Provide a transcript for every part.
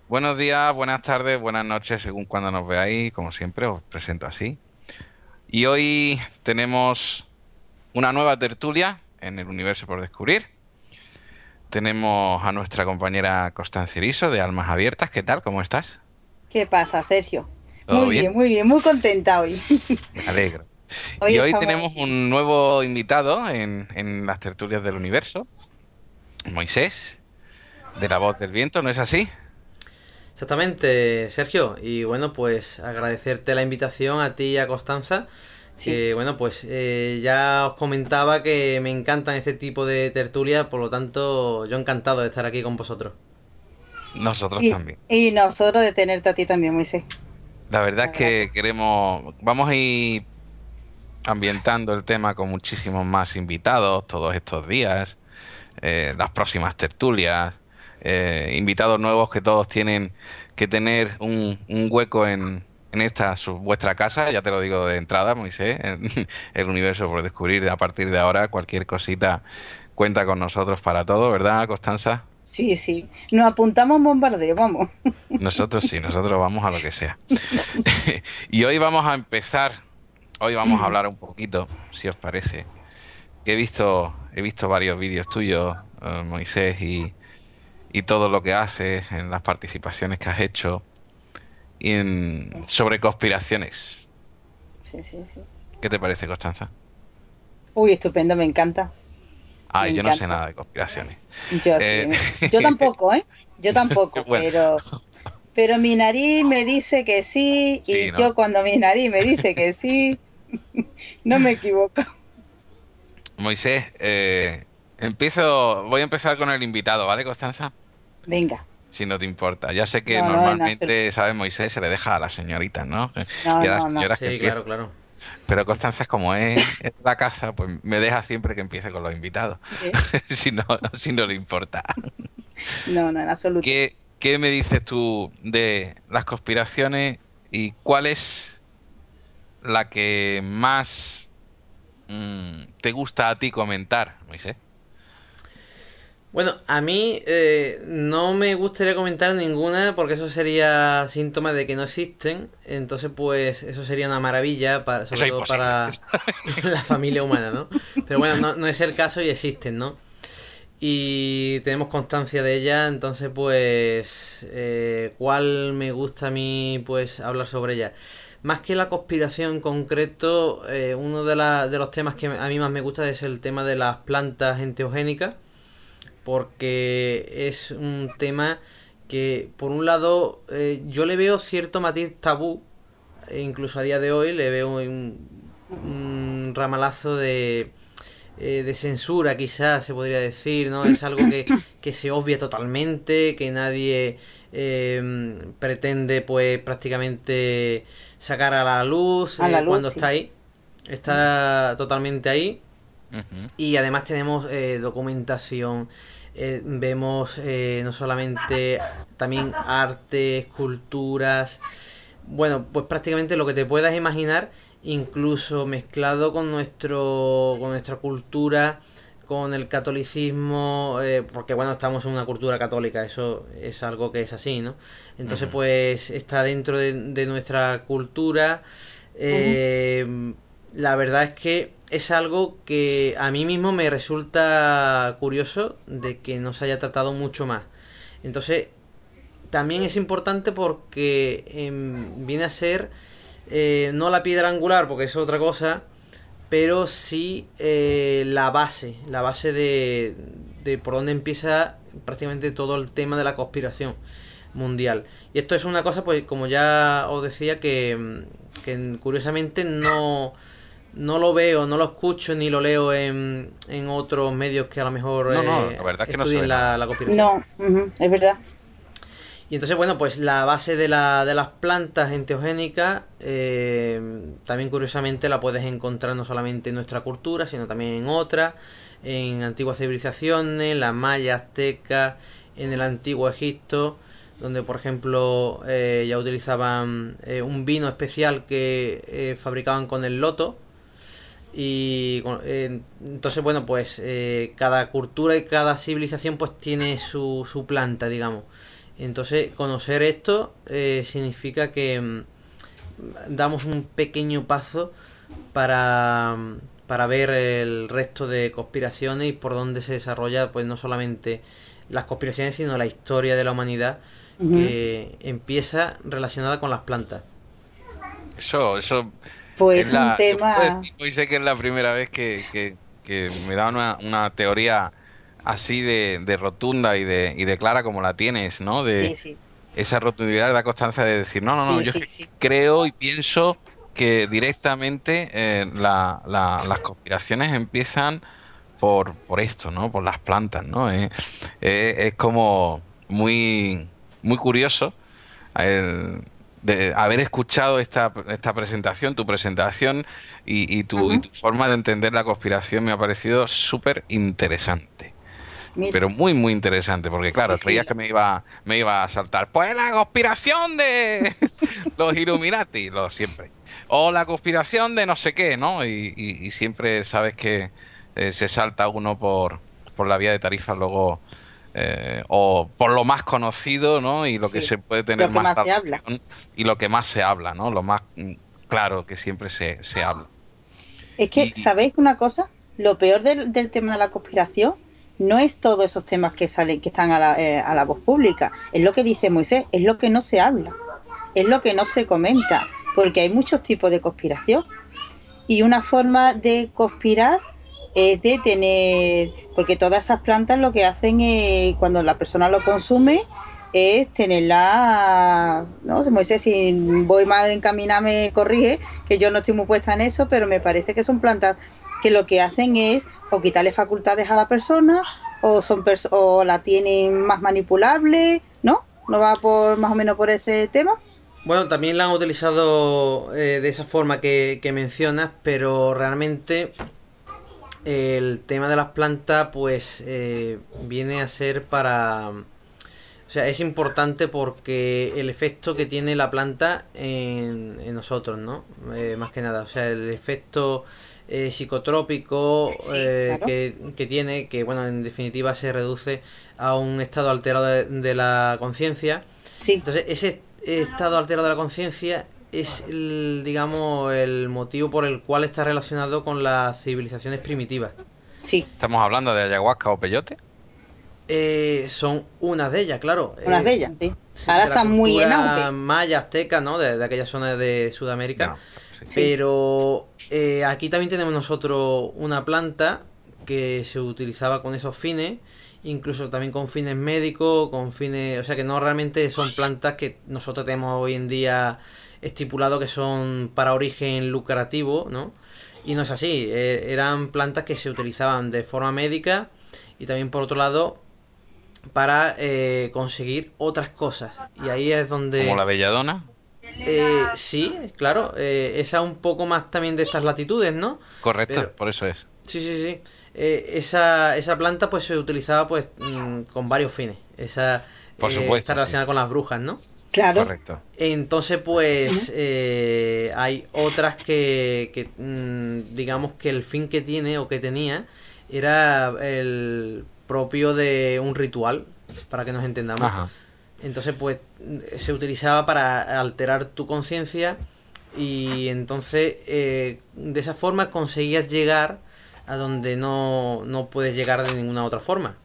Buenos días, buenas tardes, buenas noches, según cuando nos veáis. Como siempre, os presento así. Y hoy tenemos una nueva tertulia en el universo por descubrir. Tenemos a nuestra compañera Constancia Iriso de Almas Abiertas. ¿Qué tal? ¿Cómo estás? ¿Qué pasa, Sergio? ¿Todo bien? Muy bien, muy contenta hoy. Me alegro. Hoy Y hoy estamos. tenemos un nuevo invitado en las tertulias del universo, Moisés, de La Voz del Viento, ¿no es así? Exactamente, Sergio. Y bueno, pues agradecerte la invitación a ti y a Constanza. Sí, Que bueno, pues ya os comentaba que me encantan este tipo de tertulias, por lo tanto, yo encantado de estar aquí con vosotros. Nosotros también. y nosotros de tenerte a ti también, Moisés. La verdad La es verdad que que sí. vamos a ir ambientando el tema con muchísimos más invitados todos estos días, las próximas tertulias, invitados nuevos que todos tienen que tener un hueco en vuestra casa, ya te lo digo de entrada, Moisés, en el universo por descubrir. A partir de ahora, cualquier cosita cuenta con nosotros para todo, ¿verdad, Constanza? Sí, sí. Nos apuntamos a un bombardeo, vamos. Nosotros sí, nosotros vamos a lo que sea. Y hoy vamos a hablar un poquito, si os parece, que he visto varios vídeos tuyos, Moisés, y todo lo que haces en las participaciones que has hecho sobre conspiraciones. Sí, sí, sí. ¿Qué te parece, Constanza? Uy, estupendo, me encanta. Me Ay, yo no sé encanta. nada de conspiraciones. Yo sí. Eh, Yo tampoco, ¿eh? Yo tampoco, bueno, pero mi nariz me dice que sí, sí, y ¿no? yo cuando mi nariz me dice que sí, no me equivoco. Moisés, voy a empezar con el invitado, ¿vale, Constanza? Venga. Si no te importa. Ya sé que No, no, en absoluto. normalmente, ¿sabes? Moisés se le deja a las señoritas, ¿no? No, Y a las no, no. señoras que Sí, claro, empiecen. claro. Pero Constanza es como es la casa, pues me deja siempre que empiece con los invitados. Sí. Si no, si no le importa. No, no, en absoluto. ¿Qué me dices tú de las conspiraciones y cuál es la que más te gusta a ti comentar, Moisés? Bueno, a mí no me gustaría comentar ninguna porque eso sería síntoma de que no existen. Entonces, pues eso sería una maravilla, Eso sobre es todo imposible. para la familia humana, ¿no? Pero bueno, no es el caso y existen, ¿no? Y tenemos constancia de ella, entonces pues ¿cuál me gusta a mí pues hablar sobre ella? Más que la conspiración en concreto, uno de los temas que a mí más me gusta es el tema de las plantas enteogénicas, porque es un tema que por un lado yo le veo cierto matiz tabú, e incluso a día de hoy le veo un ramalazo de censura, quizás se podría decir, ¿no? Es algo que se obvia totalmente, que nadie pretende, pues, prácticamente sacar a la luz A la luz, cuando sí. está ahí. Está totalmente ahí. Ujú, Y además tenemos documentación. Vemos no solamente también arte, esculturas, bueno, pues prácticamente lo que te puedas imaginar, incluso mezclado con con nuestra cultura, con el catolicismo, porque bueno, estamos en una cultura católica, eso es algo que es así, ¿no? Entonces, ujú. pues está dentro de nuestra cultura. Ujú. La verdad es que es algo que a mí mismo me resulta curioso de que no se haya tratado mucho más. Entonces, también es importante porque viene a ser no la piedra angular, porque es otra cosa, pero sí la base de por dónde empieza prácticamente todo el tema de la conspiración mundial. Y esto es una cosa, pues como ya os decía, que curiosamente no lo veo, no lo escucho ni lo leo en otros medios que a lo mejor No, no, la verdad es que no se ve estudien nada. la conspiración. No, ujú, es verdad. Y entonces, bueno, pues la base de las plantas enteogénicas, también curiosamente la puedes encontrar no solamente en nuestra cultura, sino también en otras, en antiguas civilizaciones, la maya, azteca, en el antiguo Egipto, donde por ejemplo ya utilizaban un vino especial que fabricaban con el loto. Y entonces, bueno, pues cada cultura y cada civilización pues tiene su planta, digamos. Entonces, conocer esto significa que damos un pequeño paso para ver el resto de conspiraciones y por dónde se desarrolla, pues no solamente las conspiraciones, sino la historia de la humanidad, que empieza relacionada con las plantas. Eso Pues es un la... tema. Hoy sé que es la primera vez que me da una teoría así de rotunda y de clara como la tienes, ¿no? Sí, De sí, esa rotundidad, la constancia de decir, no, no, no, sí, yo sí, sí. creo y pienso que directamente las conspiraciones empiezan por esto, ¿no? Por las plantas, ¿no? Es como muy curioso el, de haber escuchado esta presentación, tu presentación y Ujú. tu forma de entender la conspiración me ha parecido súper interesante. Mira, Pero muy interesante, porque sí, claro, creías sí. que me iba a saltar. Pues la conspiración de los Illuminati, lo siempre. O la conspiración de no sé qué, ¿no? Y siempre sabes que se salta uno por la vía de tarifa luego, o por lo más conocido, ¿no? Y lo que Sí. se puede tener Lo que más más se habla. salvación y lo que más se habla, ¿no? Lo más claro que siempre se habla. Es que, Y ¿sabéis una cosa? Lo peor del tema de la conspiración no es todos esos temas que salen, que están a la voz pública. Es lo que dice Moisés, es lo que no se habla, es lo que no se comenta, porque hay muchos tipos de conspiración. Y una forma de conspirar es de tener, porque todas esas plantas lo que hacen es, cuando la persona lo consume, es tenerla, no sé, Moisés, si voy mal encaminada me corrige, que yo no estoy muy puesta en eso, pero me parece que son plantas que lo que hacen es o quitarle facultades a la persona o o la tienen más manipulable, ¿no? ¿No va por más o menos por ese tema? Bueno, también la han utilizado de esa forma que mencionas, pero realmente el tema de las plantas pues viene a ser para... O sea, es importante porque el efecto que tiene la planta en nosotros, ¿no? Más que nada, o sea, el efecto psicotrópico Sí, claro. que tiene, que bueno, en definitiva se reduce a un estado alterado de la conciencia. Sí, Entonces, ese estado alterado de la conciencia es, digamos, el motivo por el cual está relacionado con las civilizaciones primitivas. sí, estamos hablando de ayahuasca o peyote. Son unas de ellas, claro. unas de ellas, sí. Sí, Ahora de la está muy en cultura auge. maya, azteca, ¿no? De aquella zona de Sudamérica. No, sí. Sí. Pero aquí también tenemos nosotros una planta que se utilizaba con esos fines, incluso también con fines médicos, con fines... O sea que no realmente son plantas que nosotros tenemos hoy en día estipulado que son para origen lucrativo, ¿no? Y no es así, eran plantas que se utilizaban de forma médica y también por otro lado para conseguir otras cosas. Y ahí es Como donde la belladona. sí, claro, esa un poco más también de estas latitudes, ¿no? Correcto, Pero por eso es. sí. Esa planta pues se utilizaba pues con varios fines. Esa Por está supuesto, sí, relacionada sí. con las brujas, ¿no? Claro. Correcto. Entonces pues hay otras que digamos que el fin que tiene o que tenía era el propio de un ritual, para que nos entendamos. Ajá. Entonces, pues, se utilizaba para alterar tu conciencia y entonces de esa forma conseguías llegar a donde no puedes llegar de ninguna otra forma.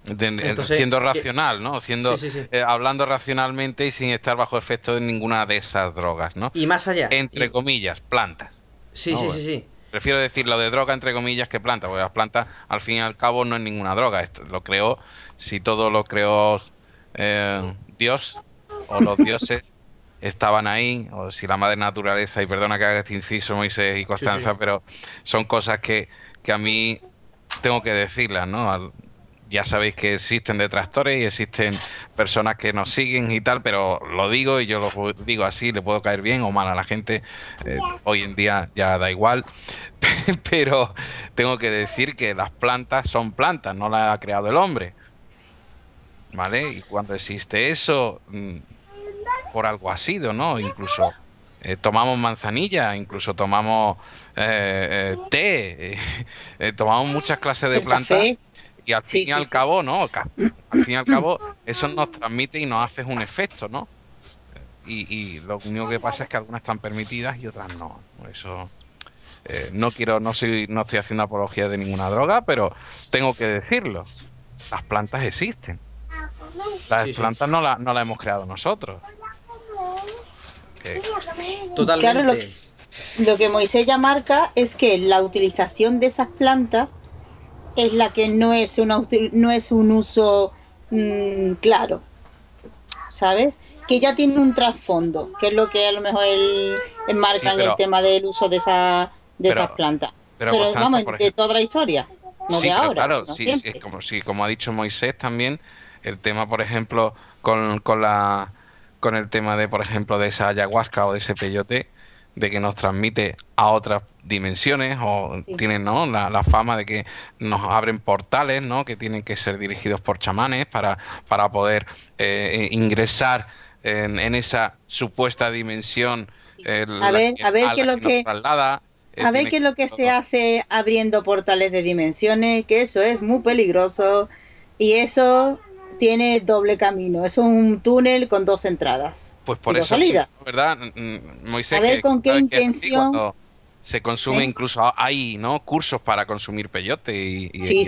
Entonces, Siendo racional, ¿no? sí, Siendo, sí, sí. hablando racionalmente y sin estar bajo efecto de ninguna de esas drogas, ¿no? Y más allá. Entre comillas, plantas, Sí, ¿no? sí, Bueno, sí, sí. prefiero decir lo de droga entre comillas que planta, porque las plantas al fin y al cabo no es ninguna droga. Esto lo creó, si todo lo creó Dios o los dioses estaban ahí, o si la madre naturaleza, y perdona que haga este inciso, Moisés y Sí, sí. Constanza, pero son cosas que a mí tengo que decirlas, ¿no? Ya sabéis que existen detractores y existen personas que nos siguen y tal, pero lo digo y yo lo digo así, le puedo caer bien o mal a la gente, hoy en día ya da igual, pero tengo que decir que las plantas son plantas, no las ha creado el hombre, ¿vale? Y cuando existe eso, por algo ha sido, ¿no? Incluso tomamos manzanilla, incluso tomamos té, tomamos muchas clases de El plantas café. Y al fin y al cabo, ¿no? Al fin y al cabo, eso nos transmite y nos hace un efecto, ¿no? Y lo único que pasa es que algunas están permitidas y otras no. Eso no estoy haciendo apología de ninguna droga, pero tengo que decirlo. Las plantas existen. Las plantas no las hemos creado nosotros. Totalmente. Claro, lo que Moisés ya marca es que la utilización de esas plantas es la que no es un uso claro, ¿sabes? Que ya tiene un trasfondo, que es lo que a lo mejor él enmarca en el tema del uso de esas plantas. Pero vamos, de toda la historia, no de ahora. Claro, sí, es como ha dicho Moisés también, el tema, por ejemplo, con el tema de, por ejemplo, de esa ayahuasca o de ese peyote, de que nos transmite a otras dimensiones o tienen, ¿no?, la fama de que nos abren portales, ¿no?, que tienen que ser dirigidos por chamanes para poder ingresar en esa supuesta dimensión. A ver qué es lo que traslada. A ver qué es lo que se hace abriendo portales de dimensiones, que eso es muy peligroso y eso tiene doble camino. Es un túnel con 2 entradas. Pues por eso, salidas. ¿Verdad, Moisés? A ver con qué intención. Cuando se consume, incluso hay, ¿no?, cursos para consumir peyote y sí.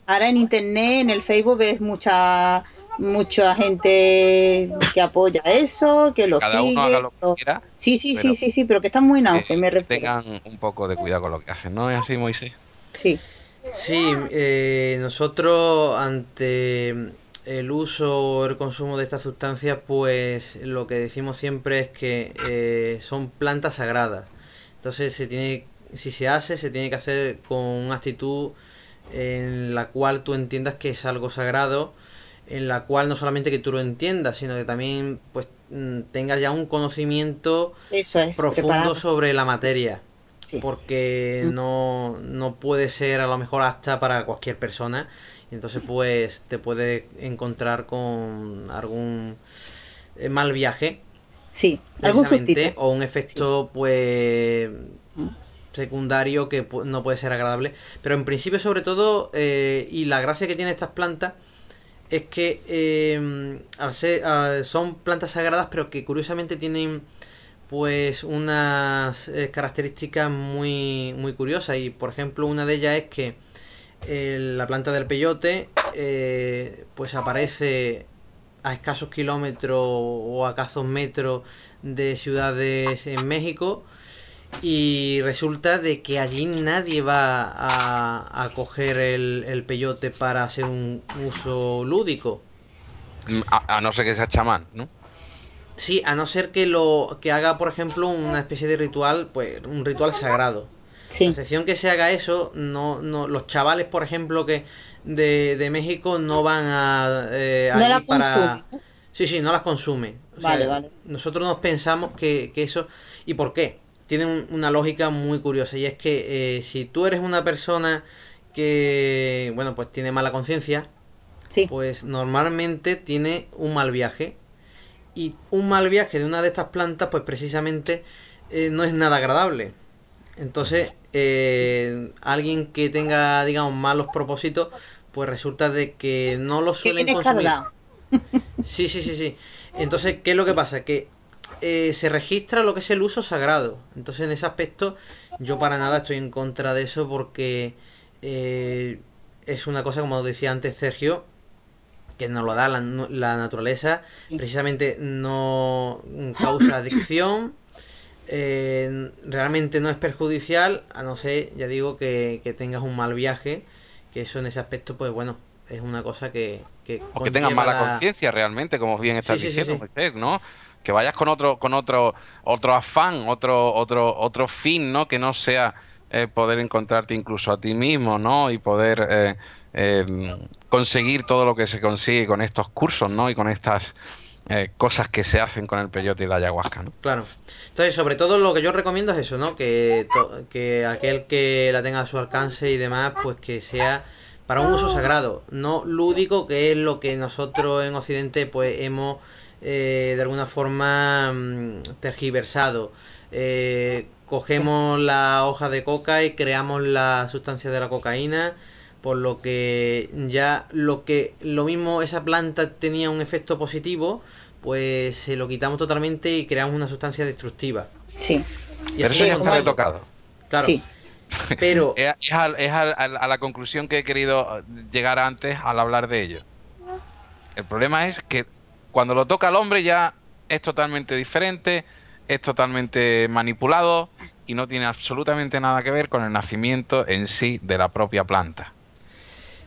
Ahora en internet, en el Facebook ves mucha gente que apoya eso, que lo cada sigue. Uno haga lo que quiera, sí, pero que están muy en auge, me refiero. Tengan un poco de cuidado con lo que hacen, ¿no es así, Moisés? Sí. Sí, nosotros ante el uso o el consumo de estas sustancias, pues lo que decimos siempre es que son plantas sagradas. Entonces si se hace, se tiene que hacer con una actitud en la cual tú entiendas que es algo sagrado, en la cual no solamente que tú lo entiendas, sino que también pues tengas ya un conocimiento profundo preparado sobre la materia. Sí. Porque no puede ser a lo mejor apta para cualquier persona, y entonces pues te puede encontrar con algún mal viaje, algún sustituto, o un efecto pues secundario que no puede ser agradable. Pero en principio, sobre todo, y la gracia que tiene estas plantas es que son plantas sagradas, pero que curiosamente tienen pues unas características muy, muy curiosas. Y por ejemplo, una de ellas es que la planta del peyote pues aparece a escasos kilómetros o a escasos metros de ciudades en México, y resulta de que allí nadie va a coger el peyote para hacer un uso lúdico. A no ser que sea chamán, ¿no? Sí, a no ser que haga, por ejemplo, una especie de ritual, pues un ritual sagrado. Sí. A excepción que se haga eso, no los chavales, por ejemplo, que de México no van a no la para... consume. Sí, no las consume. Vale. Nosotros nos pensamos que eso... ¿Y por qué? Tiene una lógica muy curiosa, y es que si tú eres una persona que, bueno, pues tiene mala conciencia, pues normalmente tiene un mal viaje. Y un mal viaje de una de estas plantas, pues precisamente no es nada agradable. Entonces, alguien que tenga, digamos, malos propósitos, pues resulta de que no lo suelen consumir. Sí. Entonces, ¿qué es lo que pasa? Que se registra lo que es el uso sagrado. Entonces, en ese aspecto, yo para nada estoy en contra de eso, porque es una cosa, como decía antes Sergio, que nos lo da la naturaleza. Precisamente no causa adicción, realmente no es perjudicial, a no ser, ya digo, que tengas un mal viaje, que eso en ese aspecto, pues bueno, es una cosa que o que tengas mala conciencia realmente, como bien estás diciendo, ¿no? Que vayas con otro afán, otro fin, ¿no? Que no sea poder encontrarte incluso a ti mismo, ¿no? Y poder conseguir todo lo que se consigue con estos cursos, ¿no? Y con estas cosas que se hacen con el peyote y la ayahuasca, ¿no? Claro. Entonces, sobre todo lo que yo recomiendo es eso, ¿no? Que aquel que la tenga a su alcance y demás, pues que sea para un uso sagrado, no lúdico, que es lo que nosotros en Occidente pues hemos de alguna forma tergiversado, cogemos la hoja de coca y creamos la sustancia de la cocaína, por lo que ya lo mismo esa planta tenía un efecto positivo, pues se lo quitamos totalmente y creamos una sustancia destructiva. Sí. Y Pero así eso ya con está todo. retocado. Claro. Sí. Pero A la conclusión que he querido llegar antes al hablar de ello. El problema es que cuando lo toca el hombre ya es totalmente diferente, es totalmente manipulado y no tiene absolutamente nada que ver con el nacimiento en sí de la propia planta.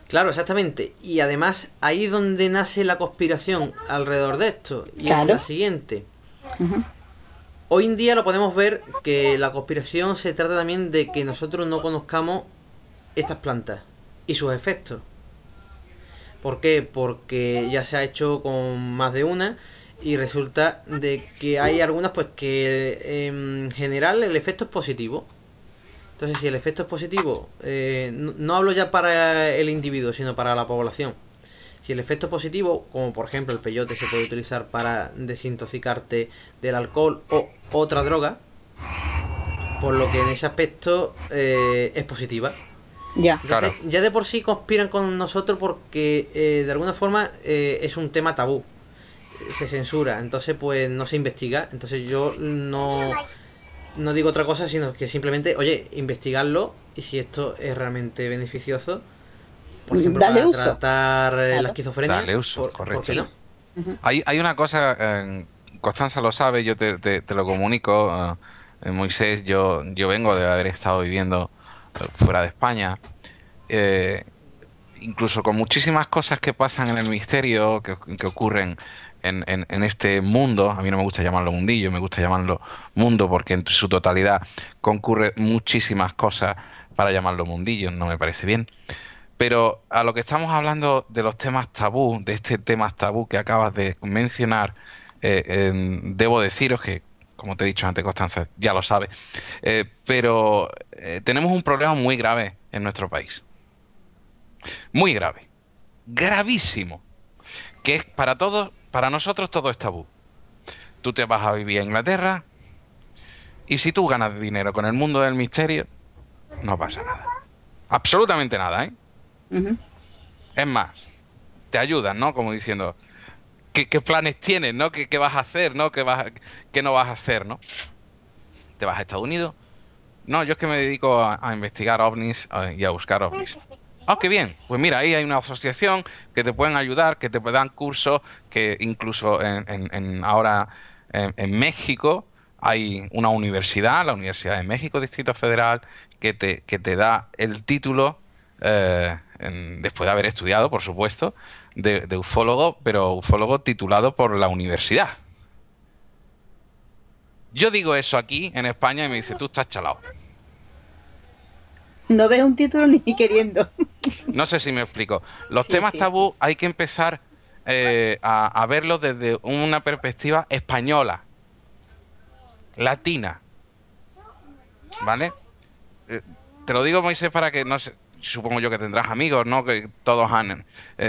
claro, exactamente. Y además, ahí es donde nace la conspiración alrededor de esto. Y Claro. es la siguiente. Ujú. Hoy en día lo podemos ver que la conspiración se trata también de que nosotros no conozcamos estas plantas y sus efectos. ¿Por qué? Porque ya se ha hecho con más de una y resulta de que hay algunas pues que en general el efecto es positivo. Entonces, si el efecto es positivo, no hablo ya para el individuo, sino para la población. Si el efecto es positivo, como por ejemplo el peyote se puede utilizar para desintoxicarte del alcohol o otra droga, por lo que en ese aspecto es positiva. Ya. Entonces, Claro. ya de por sí conspiran con nosotros porque de alguna forma es un tema tabú. Se censura, entonces pues no se investiga. Entonces yo no digo otra cosa, sino que simplemente, oye, investigarlo y si esto es realmente beneficioso, por ejemplo, Dale para uso. tratar la Claro. esquizofrenia, Dale uso, ¿por correcto. qué no? Ujú. Hay una cosa, Constanza lo sabe, yo te lo comunico, Moisés, yo vengo de haber estado viviendo fuera de España, eh, incluso con muchísimas cosas que pasan en el misterio, que ocurren en este mundo. A mí no me gusta llamarlo mundillo, me gusta llamarlo mundo porque en su totalidad concurre muchísimas cosas para llamarlo mundillo, no me parece bien. Pero a lo que estamos hablando de los temas tabú, de este tema tabú que acabas de mencionar, debo deciros que, como te he dicho antes, Constanza, ya lo sabes, pero tenemos un problema muy grave en nuestro país. Muy grave. Gravísimo. Que es para todos, para nosotros todo es tabú. Tú te vas a vivir a Inglaterra y si tú ganas dinero con el mundo del misterio, no pasa nada. Absolutamente nada, ¿eh? Ujú. Es más, te ayudan, ¿no? Como diciendo, ¿qué planes tienes, ¿no? ¿Qué vas a hacer, ¿no? ¿Qué no vas a hacer, ¿no? ¿Te vas a Estados Unidos? No, yo es que me dedico a investigar ovnis y a buscar ovnis. Ah, qué bien. Pues mira, ahí hay una asociación que te pueden ayudar, que te dan cursos, que incluso ahora en México hay una universidad, la Universidad de México, Distrito Federal, que te da el título, después de haber estudiado, por supuesto, de ufólogo, pero ufólogo titulado por la universidad. Yo digo eso aquí en España y me dice, tú estás chalado. No ves un título ni queriendo. No sé si me explico. Los Sí, temas sí, tabú hay que empezar a verlos desde una perspectiva española, latina, ¿vale? Eh, Te lo digo, Moisés, para que no sé, supongo yo que tendrás amigos, ¿no? Que todos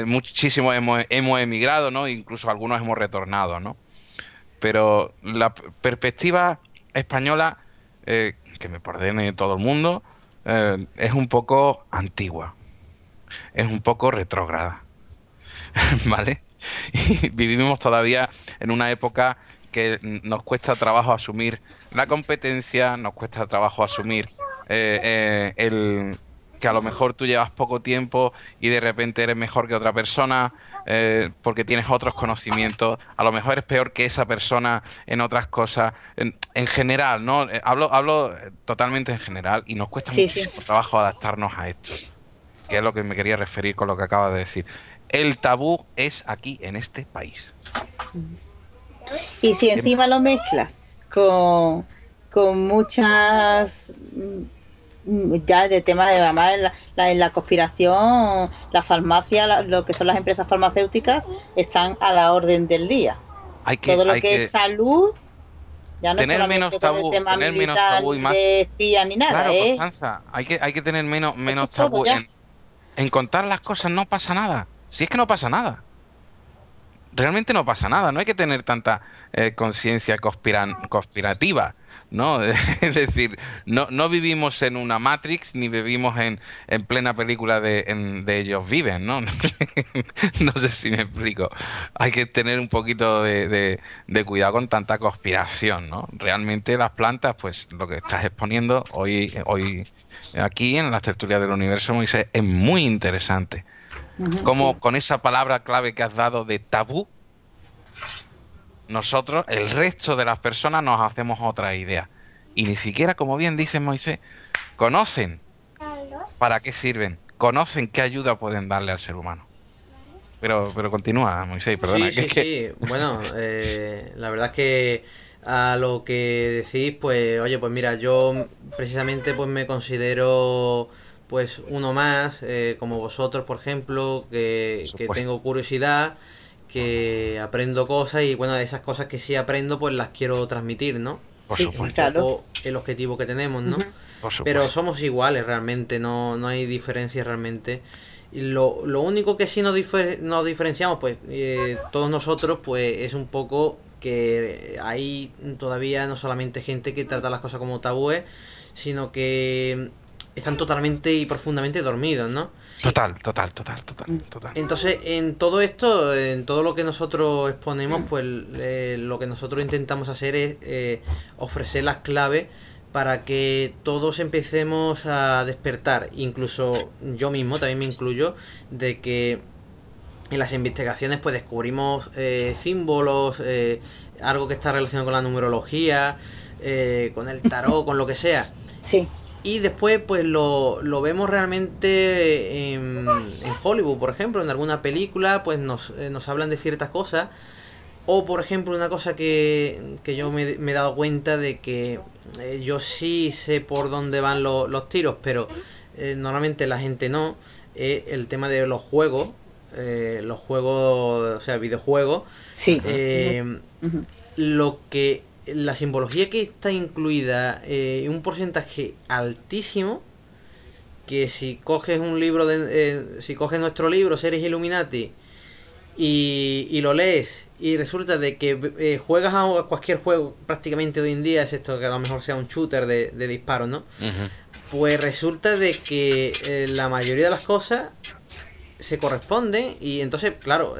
muchísimos hemos emigrado, ¿no? Incluso algunos hemos retornado, ¿no? Pero la perspectiva española, que me perdone todo el mundo, es un poco antigua, es un poco retrógrada. ¿Vale? Y vivimos todavía en una época que nos cuesta trabajo asumir la competencia, nos cuesta trabajo asumir el que a lo mejor tú llevas poco tiempo y de repente eres mejor que otra persona porque tienes otros conocimientos, a lo mejor eres peor que esa persona en otras cosas, en general, ¿no? Hablo totalmente en general y nos cuesta Sí, sí. muchísimo trabajo adaptarnos a esto, que es lo que me quería referir con lo que acabas de decir. El tabú es aquí, en este país. Y si encima lo mezclas con muchas ya de tema de además en la conspiración, la farmacia, lo que son las empresas farmacéuticas están a la orden del día. Todo lo que es salud, ya no tener solamente menos con el tabú, tema tener menos militar tabú y ni más. de espía ni nada, Claro, Constanza, hay que tener menos es todo tabú ya. en contar las cosas. No pasa nada. Si es que no pasa nada. realmente no pasa nada, no hay que tener tanta conciencia conspirativa, ¿no? Es decir, no vivimos en una Matrix ni vivimos en plena película de Ellos Viven, ¿no? No sé si me explico. Hay que tener un poquito de cuidado con tanta conspiración, ¿no? Realmente las plantas, pues lo que estás exponiendo hoy aquí en las tertulias del universo, Moisés, es muy interesante. Como Sí. con esa palabra clave que has dado de tabú, nosotros, el resto de las personas, nos hacemos otra idea. Y ni siquiera, como bien dice Moisés, conocen para qué sirven, conocen qué ayuda pueden darle al ser humano. Pero continúa, Moisés, perdona, Sí, que sí, es que... sí. Bueno, la verdad es que a lo que decís, pues, oye, pues mira, yo precisamente pues me considero pues uno más, como vosotros, por ejemplo, Por que supuesto, tengo curiosidad, que aprendo cosas y bueno, esas cosas que sí aprendo, pues las quiero transmitir, ¿no? por Sí, sí, Un supuesto, claro. poco el objetivo que tenemos, ¿no? Ujú. por Pero supuesto. somos iguales realmente, no hay diferencia realmente. Y lo único que sí nos diferenciamos, pues todos nosotros, pues es un poco que hay todavía no solamente gente que trata las cosas como tabúes, sino que están totalmente y profundamente dormidos, ¿no? Sí. Total, total, total, total, total. Entonces, en todo esto, en todo lo que nosotros exponemos, pues lo que nosotros intentamos hacer es ofrecer las claves para que todos empecemos a despertar, incluso yo mismo, también me incluyo, de que en las investigaciones pues descubrimos símbolos, algo que está relacionado con la numerología, con el tarot, con lo que sea. Sí. Y después pues lo vemos realmente en Hollywood, por ejemplo, en alguna película, pues nos hablan de ciertas cosas. O por ejemplo una cosa que yo me he dado cuenta de que yo sí sé por dónde van los tiros, pero normalmente la gente no, el tema de los juegos, o sea, videojuegos, Sí. eh, Ujú. lo que la simbología que está incluida en un porcentaje altísimo, que si coges un libro si coges nuestro libro Seres Illuminati y lo lees y resulta de que juegas a cualquier juego prácticamente hoy en día, es esto que a lo mejor sea un shooter de disparos, ¿no? Ujú. Pues resulta de que la mayoría de las cosas se corresponden y entonces, claro,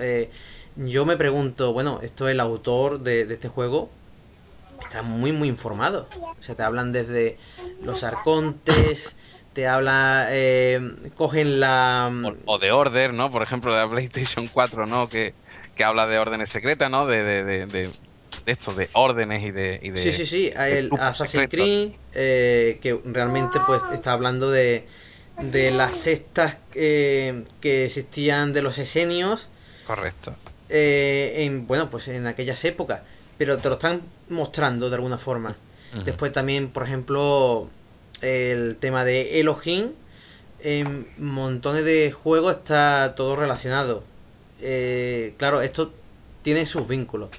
yo me pregunto, bueno, esto el autor de este juego está muy muy informado. O sea, te hablan desde los arcontes, te habla, cogen la... O de Order, ¿no? Por ejemplo, de la PlayStation 4, ¿no? Que habla de órdenes secretas, ¿no? De esto, de órdenes Sí, sí, sí, de el grupos Assassin's secretos. Creed, que realmente pues está hablando de las sectas que existían de los esenios, Correcto. bueno, pues en aquellas épocas, pero te lo están mostrando de alguna forma. Ujú. Después también, por ejemplo, el tema de Elohim, en montones de juegos está todo relacionado. Claro, esto tiene sus vínculos.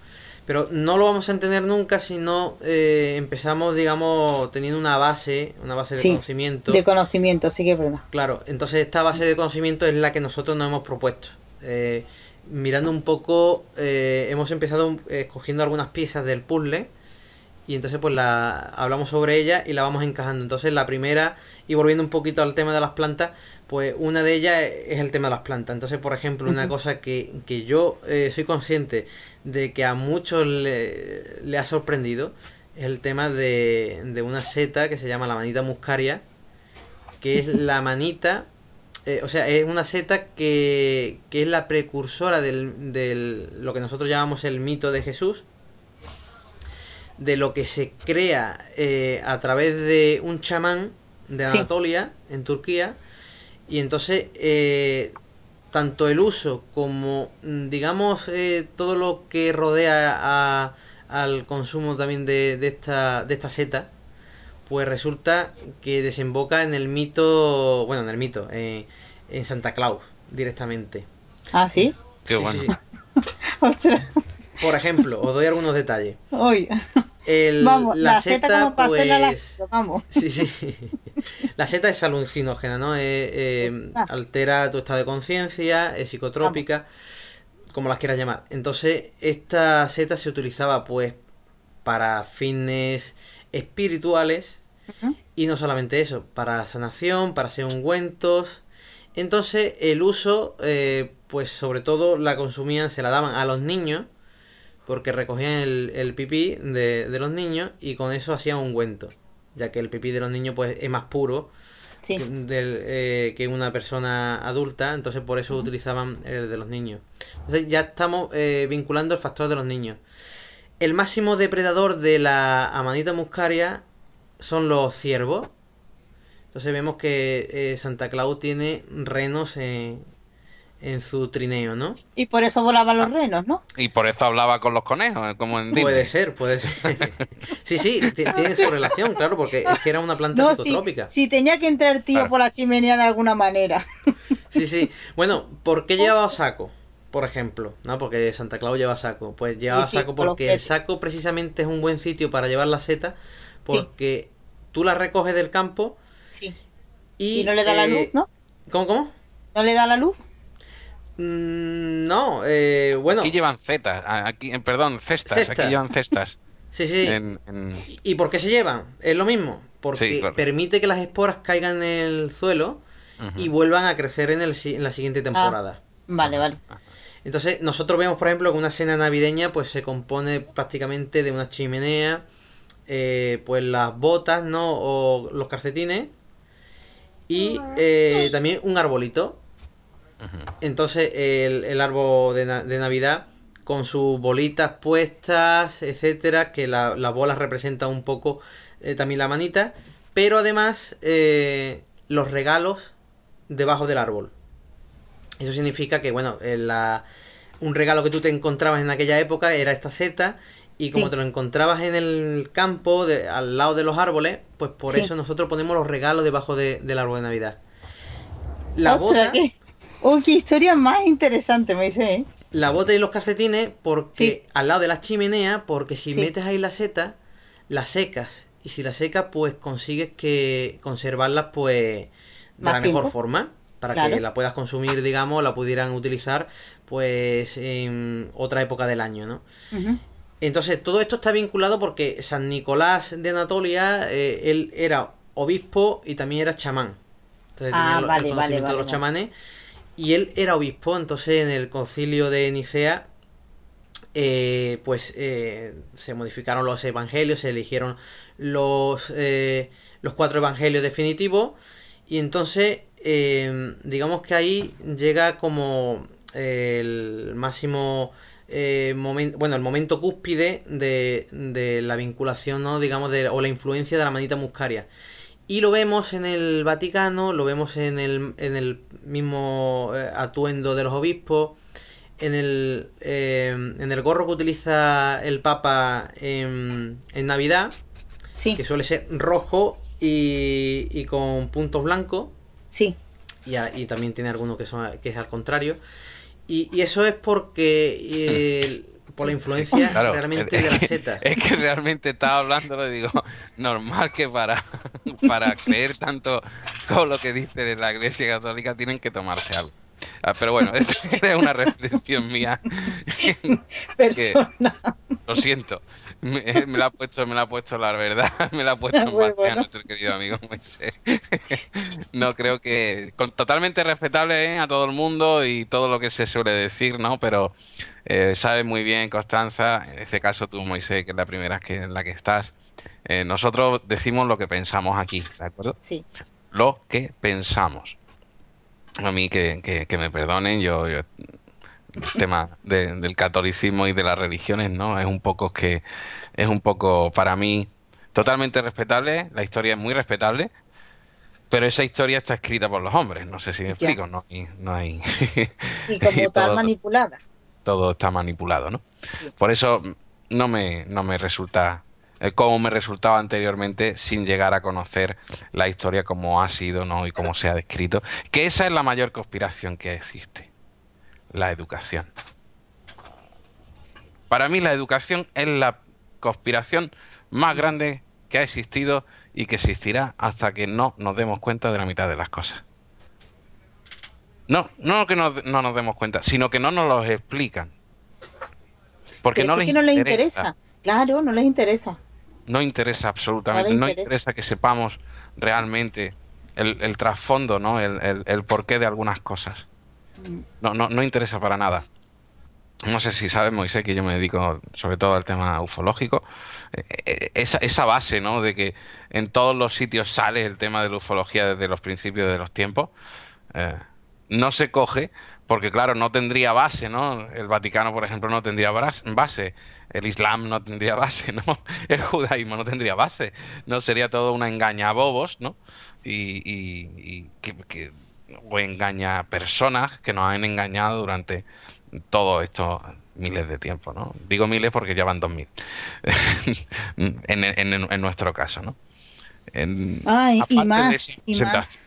Pero no lo vamos a entender nunca si no empezamos, digamos, teniendo una base de Sí. conocimiento. De conocimiento, sí que es verdad. Claro, entonces esta base de conocimiento es la que nosotros nos hemos propuesto. Mirando un poco, hemos empezado escogiendo algunas piezas del puzzle y entonces pues hablamos sobre ella y la vamos encajando. Entonces la primera, y volviendo un poquito al tema de las plantas, pues una de ellas es el tema de las plantas. Entonces, por ejemplo, una cosa que yo soy consciente de que a muchos le ha sorprendido es el tema de una seta que se llama la manita muscaria, que es la manita, o sea, es una seta que es la precursora del lo que nosotros llamamos el mito de Jesús, de lo que se crea a través de un chamán de Sí. Anatolia, en Turquía, y entonces tanto el uso como, digamos, todo lo que rodea al consumo también de esta seta, pues resulta que desemboca en el mito, bueno, en el mito, en Santa Claus, directamente. Ah, sí. Qué Sí, bueno. sí, sí. Ostras. Por ejemplo, os doy algunos detalles. Uy. Vamos, La la seta seta, como para hacerla pues... vamos. Sí, sí. La seta es alucinógena, ¿no? Ah, Altera tu estado de conciencia, es psicotrópica. como las quieras llamar. Entonces, esta seta se utilizaba pues para fines espirituales y no solamente eso, para sanación, para hacer ungüentos. Entonces, el uso, pues sobre todo la consumían, se la daban a los niños, porque recogían el pipí de los niños y con eso hacían ungüento, ya que el pipí de los niños pues es más puro que una persona adulta, entonces por eso utilizaban el de los niños. Entonces ya estamos vinculando el factor de los niños. El máximo depredador de la Amanita muscaria son los ciervos. Entonces vemos que Santa Claus tiene renos en su trineo, ¿no? Y por eso volaban los renos, ¿no? Y por eso hablaba con los conejos, como en Disney. Puede ser. Sí, tiene su relación, claro, porque es que era una planta psicotrópica. Sí, tenía que entrar el tío por la chimenea de alguna manera. Sí. Bueno, ¿por qué llevaba saco? Por ejemplo, ¿no? Porque Santa Claus lleva saco. Pues llevaba saco porque el saco precisamente es un buen sitio para llevar la seta, porque tú la recoges del campo y no le da la luz, ¿no? ¿Cómo? ¿No le da la luz? No, bueno. Aquí llevan cestas. Aquí llevan cestas. Sí. ¿Y por qué se llevan? Es lo mismo. Porque permite que las esporas caigan en el suelo y vuelvan a crecer en la siguiente temporada. Vale. Entonces, nosotros vemos, por ejemplo, que una cena navideña pues se compone prácticamente de una chimenea, pues las botas, ¿no? O los calcetines y también un arbolito. Entonces el árbol de Navidad con sus bolitas puestas, etcétera, que las bolas representan un poco también la manita, pero además los regalos debajo del árbol. Eso significa que, bueno, un regalo que tú te encontrabas en aquella época era esta seta, y como te lo encontrabas en el campo, al lado de los árboles, pues por eso nosotros ponemos los regalos debajo del árbol de Navidad. La bota... qué historia más interesante, me dice, ¿eh? La bota y los calcetines, porque al lado de la chimenea, porque si metes ahí la seta, la secas. Y si la secas, pues consigues que conservarlas pues de la mejor forma. Para que la puedas consumir, digamos, la pudieran utilizar pues en otra época del año, ¿no? Entonces, todo esto está vinculado porque San Nicolás de Anatolia, él era obispo y también era chamán. Entonces tenía el conocimiento de los chamanes. Y él era obispo, entonces en el concilio de Nicea se modificaron los evangelios, se eligieron los 4 evangelios definitivos, y entonces digamos que ahí llega como el máximo momento, bueno, el momento cúspide de la vinculación, ¿no? Digamos, o la influencia de la Amanita muscaria. Y lo vemos en el Vaticano, lo vemos en el mismo atuendo de los obispos, en el gorro que utiliza el Papa en Navidad, que suele ser rojo y con puntos blancos. Sí. Y también tiene alguno que es al contrario. Y eso es porque... por la influencia realmente de la seta. Es que realmente estaba hablándolo y digo, normal que para creer tanto con lo que dice de la Iglesia Católica tienen que tomarse algo. Pero bueno, es una reflexión mía. Persona. Lo siento. Me la ha puesto la verdad, me la ha puesto en marcha nuestro querido amigo Moisés. No, creo que totalmente respetable a todo el mundo y todo lo que se suele decir, ¿no? Pero sabes muy bien, Constanza, en este caso tú, Moisés, que es la primera en la que estás, nosotros decimos lo que pensamos aquí, ¿de acuerdo? Sí. Lo que pensamos. A mí que me perdonen, yo el tema del catolicismo y de las religiones, ¿no? Es un poco para mí totalmente respetable, la historia es muy respetable, pero esa historia está escrita por los hombres, no sé si me explico, no hay y como está manipulada. Todo está manipulado, ¿no? Sí. Por eso no me resulta como me resultaba anteriormente, sin llegar a conocer la historia como ha sido, ¿no? Y cómo se ha descrito, que esa es la mayor conspiración que existe, la educación. Para mí la educación es la conspiración más grande que ha existido y que existirá hasta que no nos demos cuenta de la mitad de las cosas. No, no que no nos demos cuenta, sino que no nos los explican. Porque Pero no eso es les que no les interesa. interesa. Claro, no les interesa. No interesa No les absolutamente. No interesa. interesa que sepamos realmente el trasfondo, ¿no? El porqué de algunas cosas. Mm. No interesa para nada. No sé si sabes, Moisés, que yo me dedico sobre todo al tema ufológico. Esa base, ¿no? De que en todos los sitios sale el tema de la ufología desde los principios de los tiempos. eh, no se coge porque, claro, no tendría base, ¿no? El Vaticano, por ejemplo, no tendría base. El Islam no tendría base, ¿no? El judaísmo no tendría base. No sería todo una engañabobos, ¿no? O engaña personas que nos han engañado durante todos estos miles de tiempo, ¿no? Digo miles porque ya van 2000 en nuestro caso, ¿no? Ay, y Aparte de esa más, y más.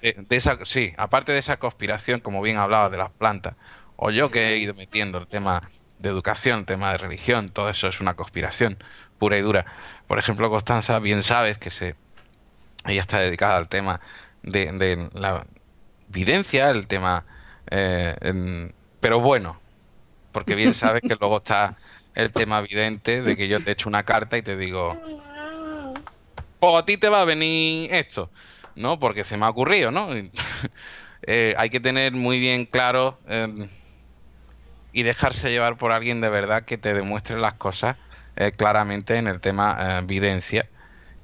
sí, aparte de esa conspiración, como bien hablaba de las plantas, o yo que he ido metiendo el tema de educación, el tema de religión, todo eso es una conspiración pura y dura. Por ejemplo, Constanza, bien sabes que ella está dedicada al tema de la videncia, el tema, pero bueno, porque bien sabes que luego está el tema vidente de que yo te echo una carta y te digo, o a ti te va a venir esto, ¿no? Porque se me ha ocurrido, ¿no? Hay que tener muy bien claro y dejarse llevar por alguien de verdad que te demuestre las cosas claramente en el tema videncia,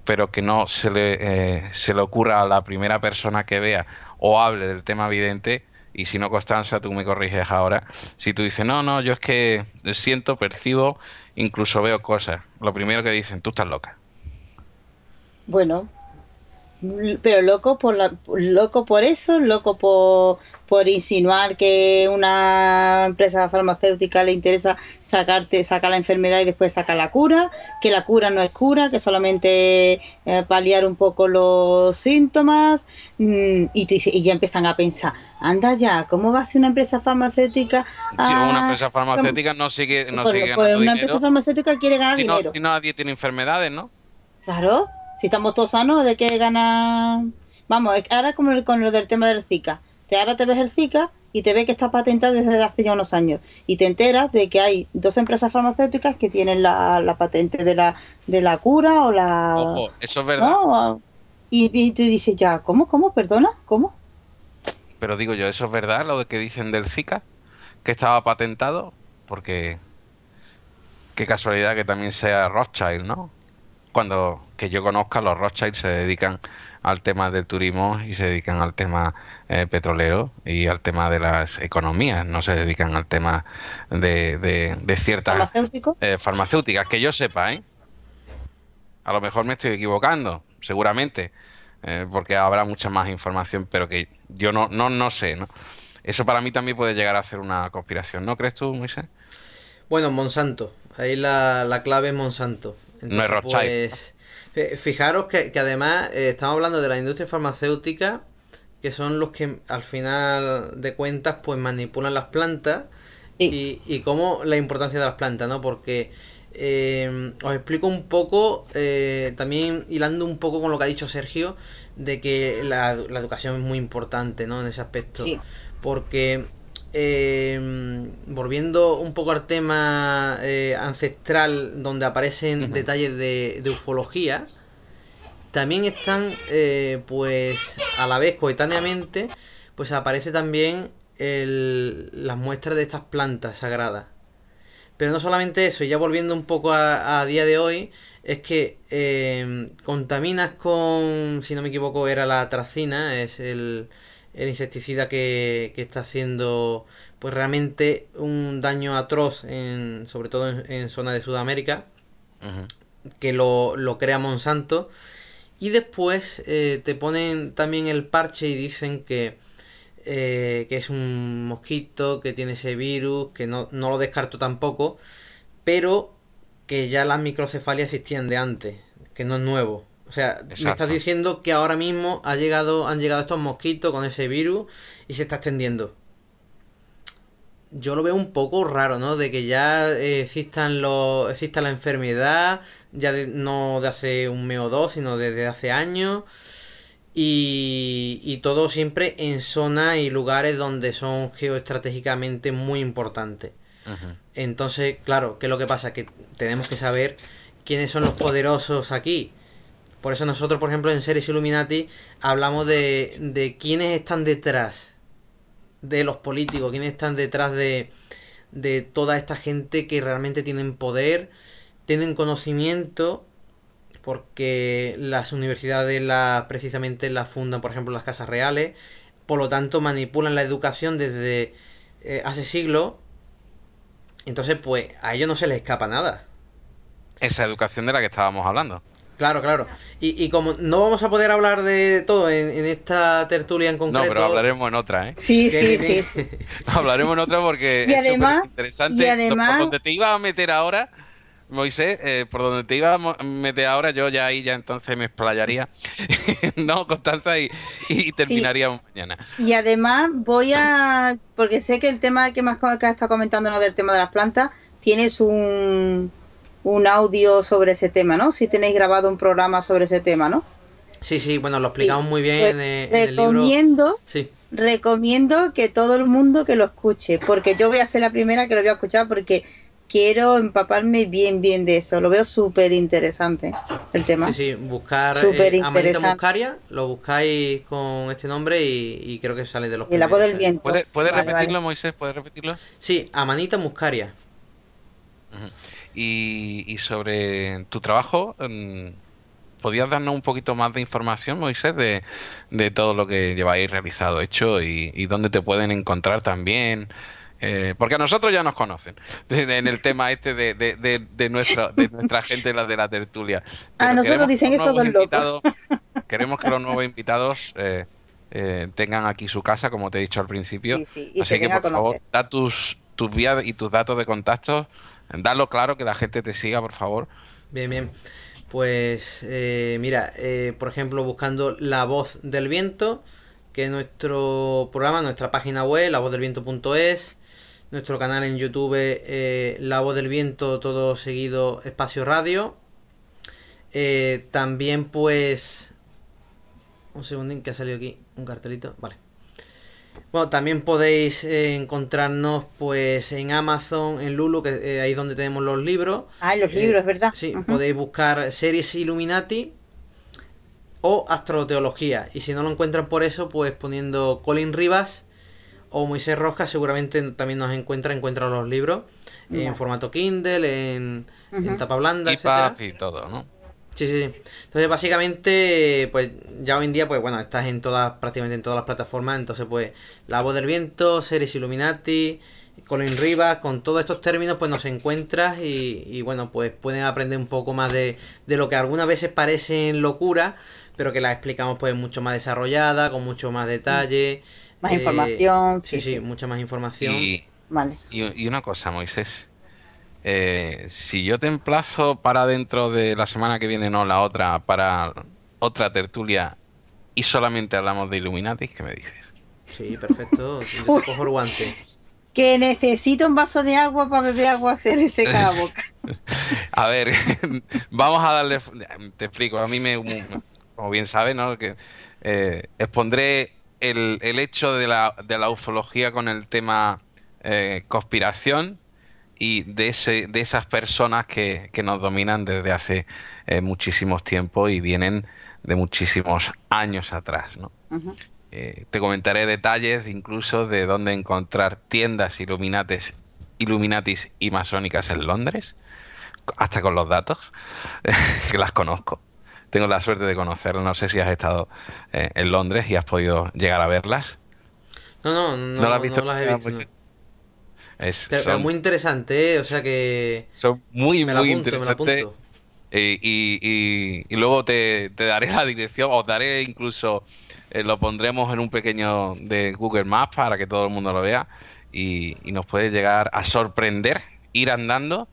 pero que no se le ocurra a la primera persona que vea o hable del tema vidente. Y si no, Constanza, tú me corriges ahora. Si tú dices, no, yo es que siento, percibo, incluso veo cosas. Lo primero que dicen, tú estás loca. Bueno, pero loco por loco por eso, loco por insinuar que una empresa farmacéutica le interesa sacar la enfermedad y después sacar la cura, que la cura no es cura, que solamente paliar un poco los síntomas, y ya empiezan a pensar, anda ya, ¿cómo va a ser una empresa farmacéutica Si una a... empresa farmacéutica no sigue Pues ganando una empresa dinero farmacéutica quiere ganar dinero. si nadie tiene enfermedades, ¿no? Claro, si estamos todos sanos, ¿de qué gana? Vamos, es que ahora como con lo del tema del Zika. Ahora te ves el Zika y te ve que está patentado desde hace ya unos años. Y te enteras de que hay dos empresas farmacéuticas que tienen la patente de la cura o la... Ojo, eso es verdad, ¿No? Y tú dices, ya, ¿cómo? ¿Perdona? ¿Cómo? pero digo yo, eso es verdad lo de que dicen del Zika, que estaba patentado, porque qué casualidad que también sea Rothschild, ¿no? Cuando que yo conozca, los Rothschild se dedican al tema del turismo y se dedican al tema petrolero y al tema de las economías, no se dedican al tema de ciertas ¿Farmacéutico? farmacéuticas, que yo sepa, ¿eh? A lo mejor me estoy equivocando, seguramente, porque habrá mucha más información, pero que yo no sé, ¿no? Eso para mí también puede llegar a ser una conspiración, ¿no crees tú, Moisés? Bueno, Monsanto. Ahí la clave es Monsanto. No es Entonces, Rothschild, ¿no? pues, fijaros que además estamos hablando de la industria farmacéutica, que son los que al final de cuentas pues manipulan las plantas Sí. y cómo la importancia de las plantas, ¿no? Porque os explico un poco, también hilando un poco con lo que ha dicho Sergio, de que la educación es muy importante, ¿no? En ese aspecto. Sí. Porque volviendo un poco al tema ancestral, donde aparecen Ujú. detalles de ufología, también están, pues, a la vez, coetáneamente, pues aparece también las muestras de estas plantas sagradas. Pero no solamente eso, ya volviendo un poco a día de hoy, es que contaminas con, si no me equivoco, era la atracina, es el insecticida que está haciendo pues realmente un daño atroz, sobre todo en zona de Sudamérica, Ujú. que lo crea Monsanto. Y después te ponen también el parche y dicen que es un mosquito, que tiene ese virus, que no lo descarto tampoco, pero que ya las microcefalias existían de antes, que no es nuevo. O sea, me estás Exacto. diciendo que ahora mismo han llegado estos mosquitos con ese virus y se está extendiendo. Yo lo veo un poco raro, ¿no? De que ya exista la enfermedad, ya no de hace un mes o dos, sino desde hace años. y todo siempre en zonas y lugares donde son geoestratégicamente muy importantes. Entonces, claro, ¿qué es lo que pasa? Que tenemos que saber quiénes son los poderosos aquí. Por eso nosotros, por ejemplo, en Series Illuminati hablamos de quiénes están detrás de los políticos, quiénes están detrás de toda esta gente que realmente tienen poder, tienen conocimiento, porque las universidades precisamente las fundan, por ejemplo, las casas reales, por lo tanto manipulan la educación desde hace siglos. Entonces, pues a ellos no se les escapa nada. Esa educación de la que estábamos hablando. Claro, claro. Y como no vamos a poder hablar de todo en esta tertulia en concreto... No, pero hablaremos en otra, ¿eh? Sí. Hablaremos en otra porque y además, es interesante. y además... Por donde te iba a meter ahora, Moisés, por donde te iba a meter ahora, yo ya ahí ya entonces me explayaría. No, Constanza, y terminaríamos mañana. Y además porque sé que el tema que has estado comentando, ¿no?, del tema de las plantas, tienes un audio sobre ese tema, ¿no? Si tenéis grabado un programa sobre ese tema, ¿no? Sí, bueno, lo explicamos muy bien pues, en el libro. Sí. Recomiendo que todo el mundo que lo escuche, porque yo voy a ser la primera que lo voy a escuchar porque quiero empaparme bien de eso. Lo veo súper interesante el tema. Sí, buscar Amanita Muscaria, lo buscáis con este nombre y creo que sale de los primeros. La voz del viento. ¿Puedes repetirlo, Moisés? ¿Puedes repetirlo? Sí, Amanita Muscaria. Y sobre tu trabajo, ¿podías darnos un poquito más de información, Moisés, de todo lo que lleváis realizado, hecho y dónde te pueden encontrar también? Porque a nosotros ya nos conocen en el tema este de nuestra gente, la de la tertulia. A nosotros dicen eso dos locos. Queremos que los nuevos invitados tengan aquí su casa, como te he dicho al principio. Sí, así que, por favor, da tus vías y tus datos de contacto. Dalo claro, que la gente te siga, por favor. Bien. Pues mira, por ejemplo, buscando La Voz del Viento, que es nuestro programa, nuestra página web, lavozdelviento.es, nuestro canal en YouTube, La Voz del Viento, todo seguido, Espacio Radio. También, pues... Un segundín que ha salido aquí un cartelito. Vale. Bueno, también podéis encontrarnos pues en Amazon, en Lulu, que ahí es donde tenemos los libros. Los libros, es verdad. Sí, podéis buscar Series Illuminati o Astroteología. Y si no lo encuentran por eso, pues poniendo Colin Rivas o Moisés Rosca, seguramente también encuentran los libros en formato Kindle, en tapa blanda, etcétera. Y todo, ¿no? Sí. Entonces, básicamente, pues ya hoy en día, pues bueno, estás prácticamente en todas las plataformas. Entonces, pues, La Voz del Viento, Series Illuminati, Colin Rivas, con todos estos términos, pues nos encuentras y bueno, pues pueden aprender un poco más de lo que algunas veces parecen locura, pero que la explicamos pues mucho más desarrollada, con mucho más detalle. Más información. Sí, mucha más información. Vale. Y una cosa, Moisés. Si yo te emplazo para dentro de la semana que viene, no la otra, para otra tertulia y solamente hablamos de Illuminati, ¿qué me dices? Sí, perfecto. Yo te cojo el guante. Que necesito un vaso de agua para beber agua, se le seca la boca. A ver, vamos a darle... Te explico, a mí como bien sabes, ¿no? Que expondré el hecho de la ufología con el tema conspiración y de esas personas que nos dominan desde hace muchísimos tiempos y vienen de muchísimos años atrás, ¿no? Te comentaré detalles incluso de dónde encontrar tiendas Illuminatis y masónicas en Londres, hasta con los datos, que las conozco. Tengo la suerte de conocerlas. No sé si has estado en Londres y has podido llegar a verlas. No las has visto. No las he visto. Pero muy interesante, o sea que... Son muy interesantes. Y luego te daré la dirección, os daré incluso, lo pondremos en un pequeño de Google Maps para que todo el mundo lo vea y nos puede llegar a sorprender, ir andando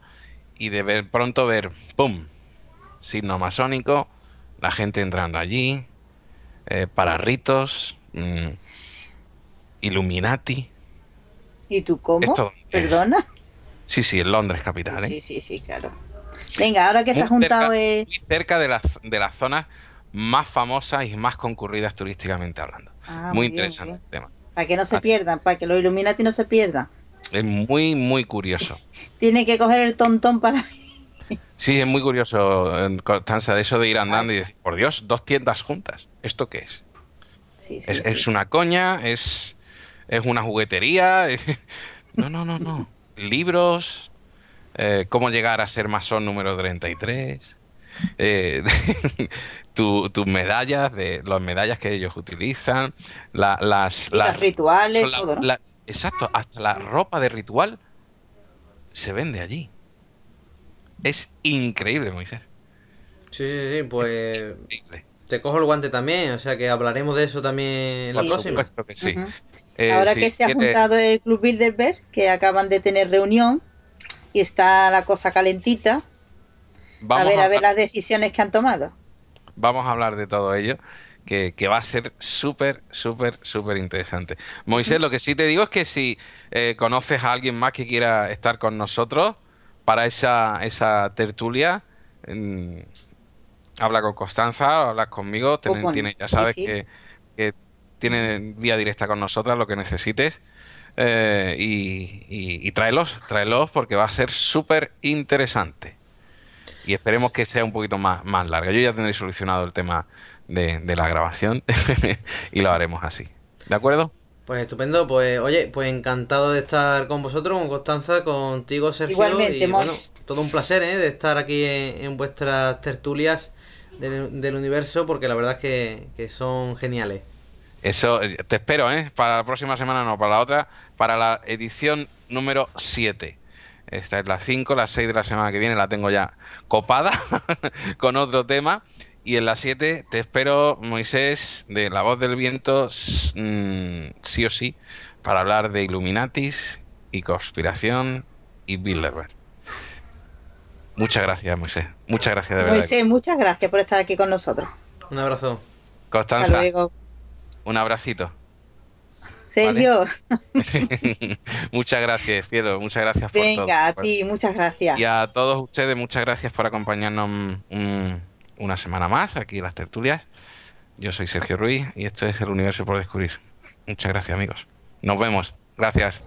y de pronto ver, ¡pum!, signo masónico, la gente entrando allí, para ritos, Illuminati. ¿Y tú cómo? ¿Perdona? Sí, en Londres, capital. Sí, claro. Venga, ahora que se ha juntado... Muy cerca de las zonas más famosas y más concurridas turísticamente hablando. Ah, Muy muy bien, muy interesante bien. el tema. Para que no se Así- pierdan, para que los Illuminati no se pierdan. es muy, muy Sí. curioso. Tiene que coger el tontón para... Sí, es muy curioso, Constanza, de eso de ir andando y Vaya. decir, por Dios, dos tiendas juntas. ¿Esto qué es? Sí, ¿Es, sí, es sí. una coña? ¿Es una juguetería? No, no, no, no. Libros, cómo llegar a ser masón número 33, eh, tus medallas, de las medallas que ellos utilizan, Y los son rituales, todo, ¿no? exacto, hasta la ropa de ritual se vende allí. Es increíble, Moisés. Sí, sí, sí, Es pues increíble. te cojo el guante también, o sea que hablaremos de eso también en la Por Sí, sí. próxima. supuesto que sí. Ujú. Ahora Si que se ha quieres, juntado el Club Bilderberg, que acaban de tener reunión y está la cosa calentita, vamos a a ver hablar, las decisiones que han tomado. vamos a hablar de todo ello, que va a ser súper, súper, súper interesante. Ujú. Moisés, lo que sí te digo es que si conoces a alguien más que quiera estar con nosotros para esa tertulia, mm, habla con Constanza, habla conmigo, Pues bueno, ya sí, sabes sí. que Ujú. tiene vía directa con nosotras, lo que necesites. Y tráelos porque va a ser súper interesante. Y esperemos que sea un poquito más larga. Yo ya tendré solucionado el tema de la grabación y lo haremos así. ¿De acuerdo? Pues estupendo, pues oye, pues encantado de estar con vosotros, con Constanza, contigo, Sergio, Igualmente, y bueno, Mois. todo un placer, ¿eh? De estar aquí en vuestras tertulias del universo, porque la verdad es que son geniales. Eso, te espero, ¿eh? Para la próxima semana, no, para la otra, para la edición número 7. Esta es la 5, la 6 de la semana que viene la tengo ya copada con otro tema. Y en la 7 te espero, Moisés, de La Voz del Viento, sí o sí, para hablar de Illuminatis y conspiración y Bilderberg. Muchas gracias, Moisés. Muchas gracias de verdad. Moisés, muchas gracias por estar aquí con nosotros. Un abrazo. Hasta Constanza, luego. un abracito, ¿vale? Sergio, Muchas gracias, cielo. Muchas gracias por todo. venga, a ti, muchas gracias. Y a todos ustedes, muchas gracias por acompañarnos una semana más aquí en las tertulias. Yo soy Sergio Ruiz y esto es El Universo por Descubrir. Muchas gracias, amigos. Nos vemos. Gracias.